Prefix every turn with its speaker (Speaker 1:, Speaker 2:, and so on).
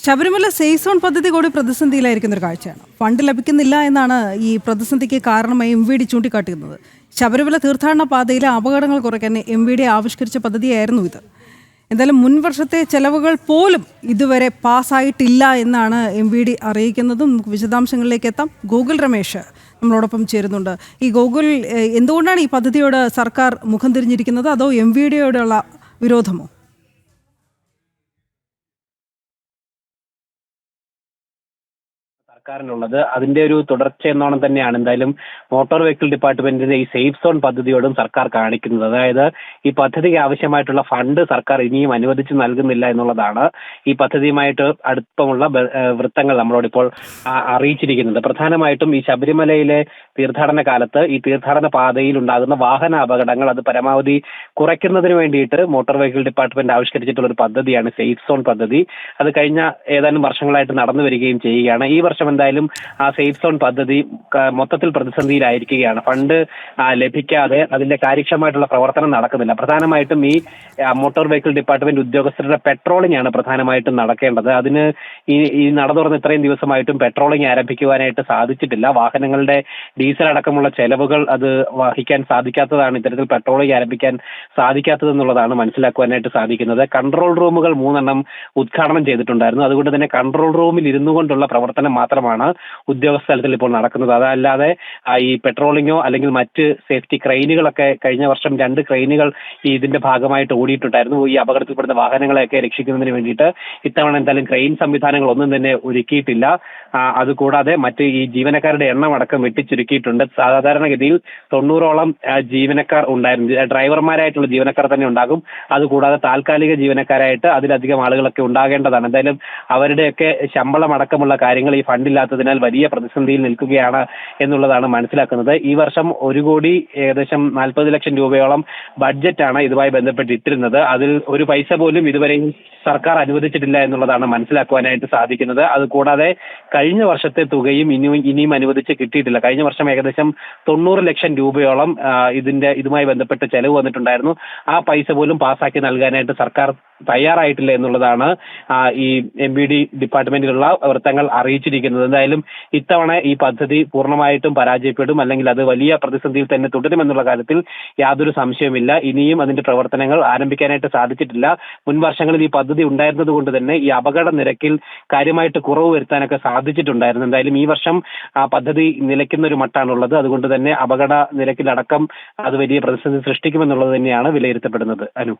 Speaker 1: Sabarimala safe zone പദ്ധതി കൂടി പ്രതിസന്ധിയിലായിരിക്കുന്ന ഒരു കാഴ്ചയാണ്. ഫണ്ട് ലഭിക്കുന്നില്ല എന്നാണ് ഈ പ്രതിസന്ധിക്ക് കാരണമായി MVD ചൂണ്ടിക്കാട്ടുന്നത്. ശബരിമല തീർത്ഥാടന പാതയിലെ അപകടങ്ങൾ കുറയ്ക്കാൻ MVD ആവിഷ്കരിച്ച പദ്ധതിയായിരുന്നു ഇത്. എന്തായാലും മുൻ വർഷത്തെ ചെലവുകൾ പോലും ഇതുവരെ പാസ്സായിട്ടില്ല എന്നാണ് MVD അറിയിക്കുന്നതും. നമുക്ക് വിശദാംശങ്ങളിലേക്ക് എത്താം. ഗോകുൽ രമേശ് നമ്മളോടൊപ്പം ചേരുന്നുണ്ട്. ഈ ഗോകുൽ, എന്തുകൊണ്ടാണ് ഈ പദ്ധതിയോട് സർക്കാർ മുഖം തിരിഞ്ഞിരിക്കുന്നത്? അതോ MVDയോടുള്ള വിരോധമോ?
Speaker 2: സർക്കാരിനുള്ളത് അതിന്റെ ഒരു തുടർച്ച എന്നോണം തന്നെയാണ് എന്തായാലും മോട്ടോർ വെഹിക്കിൾ ഡിപ്പാർട്ട്മെന്റിന്റെ ഈ സേഫ് സോൺ പദ്ധതിയോടും സർക്കാർ കാണിക്കുന്നത്. അതായത് ഈ പദ്ധതിക്ക് ആവശ്യമായിട്ടുള്ള ഫണ്ട് സർക്കാർ ഇനിയും അനുവദിച്ചു നൽകുന്നില്ല എന്നുള്ളതാണ് ഈ പദ്ധതിയുമായിട്ട് അടുപ്പമുള്ള വൃത്തങ്ങൾ നമ്മളോട് ഇപ്പോൾ അറിയിച്ചിരിക്കുന്നത്. പ്രധാനമായിട്ടും ഈ ശബരിമലയിലെ തീർത്ഥാടന കാലത്ത് ഈ തീർത്ഥാടന പാതയിൽ ഉണ്ടാകുന്ന വാഹന അപകടങ്ങൾ അത് പരമാവധി കുറയ്ക്കുന്നതിന് വേണ്ടിയിട്ട് മോട്ടോർ വെഹിക്കിൾ ഡിപ്പാർട്ട്മെന്റ് ആവിഷ്കരിച്ചിട്ടുള്ള ഒരു പദ്ധതിയാണ് സേഫ് സോൺ പദ്ധതി. അത് കഴിഞ്ഞ ഏതാനും വർഷങ്ങളായിട്ട് നടന്നു വരികയും ചെയ്യുകയാണ്. ഈ വർഷം എന്തായാലും ആ സേഫ് സോൺ പദ്ധതി മൊത്തത്തിൽ പ്രതിസന്ധിയിലായിരിക്കുകയാണ്. ഫണ്ട് ലഭിക്കാതെ അതിന്റെ കാര്യക്ഷമമായിട്ടുള്ള പ്രവർത്തനം നടക്കുന്നില്ല. പ്രധാനമായിട്ടും ഈ മോട്ടോർ വെഹിക്കിൾ ഡിപ്പാർട്ട്മെന്റ് ഉദ്യോഗസ്ഥരുടെ പെട്രോളിംഗ് ആണ് പ്രധാനമായിട്ടും നടക്കേണ്ടത്. അതിന് ഈ നട തുറന്ന് ഇത്രയും ദിവസമായിട്ടും പെട്രോളിംഗ് ആരംഭിക്കുവാനായിട്ട് സാധിച്ചിട്ടില്ല. വാഹനങ്ങളുടെ ഡീസൽ അടക്കമുള്ള ചെലവുകൾ അത് വഹിക്കാൻ സാധിക്കാത്തതാണ് ഇത്തരത്തിൽ പെട്രോളിംഗ് ആരംഭിക്കാൻ സാധിക്കാത്തതെന്നുള്ളതാണ് മനസ്സിലാക്കുവാനായിട്ട് സാധിക്കുന്നത്. കൺട്രോൾ റൂമുകൾ 3 ഉദ്ഘാടനം ചെയ്തിട്ടുണ്ടായിരുന്നു. അതുകൊണ്ട് തന്നെ കൺട്രോൾ റൂമിൽ ഇരുന്നു കൊണ്ടുള്ള പ്രവർത്തനം മാത്രമാണ് ഉദ്യോഗസ്ഥ തലത്തിൽ ഇപ്പോൾ നടക്കുന്നത്. അതല്ലാതെ ഈ പെട്രോളിങ്ങോ അല്ലെങ്കിൽ മറ്റ് സേഫ്റ്റി ക്രെയിനുകളൊക്കെ കഴിഞ്ഞ വർഷം 2 ക്രെയിനുകൾ ഇതിന്റെ ഭാഗമായിട്ട് ഓടിയിട്ടുണ്ടായിരുന്നു. ഈ അപകടത്തിൽപ്പെടുന്ന വാഹനങ്ങളെയൊക്കെ രക്ഷിക്കുന്നതിന് വേണ്ടിയിട്ട് ഇത്തവണ എന്തായാലും ക്രെയിൻ സംവിധാനങ്ങൾ ഒന്നും തന്നെ ഒരുക്കിയിട്ടില്ല. അതുകൂടാതെ മറ്റ് ഈ ജീവനക്കാരുടെ എണ്ണം അടക്കം വെട്ടിച്ചുരുക്കിയിട്ടുണ്ട്. സാധാരണഗതിയിൽ 90ഓളം ജീവനക്കാർ ഉണ്ടായിരുന്നു. ഡ്രൈവർമാരായിട്ടുള്ള ജീവനക്കാർ തന്നെ ഉണ്ടാകും. അതുകൂടാതെ താൽക്കാലിക ജീവനക്കാരായിട്ട് അതിലധികം ആളുകളൊക്കെ ഉണ്ടാകേണ്ടതാണ്. എന്തായാലും അവരുടെയൊക്കെ ശമ്പളം അടക്കമുള്ള കാര്യങ്ങൾ ഈ ഫണ്ടില്ലാത്തതിനാൽ വലിയ പ്രതിസന്ധിയിൽ നിൽക്കുകയാണ് എന്നുള്ളതാണ് മനസ്സിലാക്കുന്നത്. ഈ വർഷം 1 കോടി ഏകദേശം 40 ലക്ഷം രൂപയോളം ബഡ്ജറ്റാണ് ഇതുമായി ബന്ധപ്പെട്ട് ഇട്ടിരുന്നത്. അതിൽ ഒരു പൈസ പോലും ഇതുവരെയും സർക്കാർ അനുവദിച്ചിട്ടില്ല എന്നുള്ളതാണ് മനസ്സിലാക്കുവാനായിട്ട് സാധിക്കുന്നത്. അതുകൂടാതെ കഴിഞ്ഞ വർഷത്തെ തുകയും ഇനിയും അനുവദിച്ച് കിട്ടിയിട്ടില്ല. കഴിഞ്ഞ വർഷം ഏകദേശം 90 ലക്ഷം രൂപയോളം ഇതുമായി ബന്ധപ്പെട്ട് ചെലവ് വന്നിട്ടുണ്ടായിരുന്നു. ആ പൈസ പോലും പാസ്സാക്കി നൽകാനായിട്ട് സർക്കാർ തയ്യാറായിട്ടില്ല എന്നുള്ളതാണ് ഈ MVD ഡിപ്പാർട്ട്മെന്റിലുള്ള വൃത്തങ്ങൾ അറിയിച്ചിരിക്കുന്നത്. എന്തായാലും ഇത്തവണ ഈ പദ്ധതി പൂർണ്ണമായിട്ടും പരാജയപ്പെടും, അല്ലെങ്കിൽ അത് വലിയ പ്രതിസന്ധിയിൽ തന്നെ തുടരുമെന്നുള്ള കാര്യത്തിൽ യാതൊരു സംശയവുമില്ല. ഇനിയും അതിന്റെ പ്രവർത്തനങ്ങൾ ആരംഭിക്കാനായിട്ട് സാധിച്ചിട്ടില്ല. മുൻ വർഷങ്ങളിൽ ഈ പദ്ധതി ഉണ്ടായിരുന്നത് കൊണ്ട് തന്നെ ഈ അപകട നിരക്കിൽ കാര്യമായിട്ട് കുറവ് വരുത്താനൊക്കെ സാധിച്ചിട്ടുണ്ടായിരുന്നു. എന്തായാലും ഈ വർഷം ആ പദ്ധതി നിലയ്ക്കുന്ന ഒരു മട്ടാണുള്ളത്. അതുകൊണ്ട് തന്നെ അപകട നിരക്കിലടക്കം അത് വലിയ പ്രതിസന്ധി സൃഷ്ടിക്കുമെന്നുള്ളത് തന്നെയാണ് വിലയിരുത്തപ്പെടുന്നത്. അനു.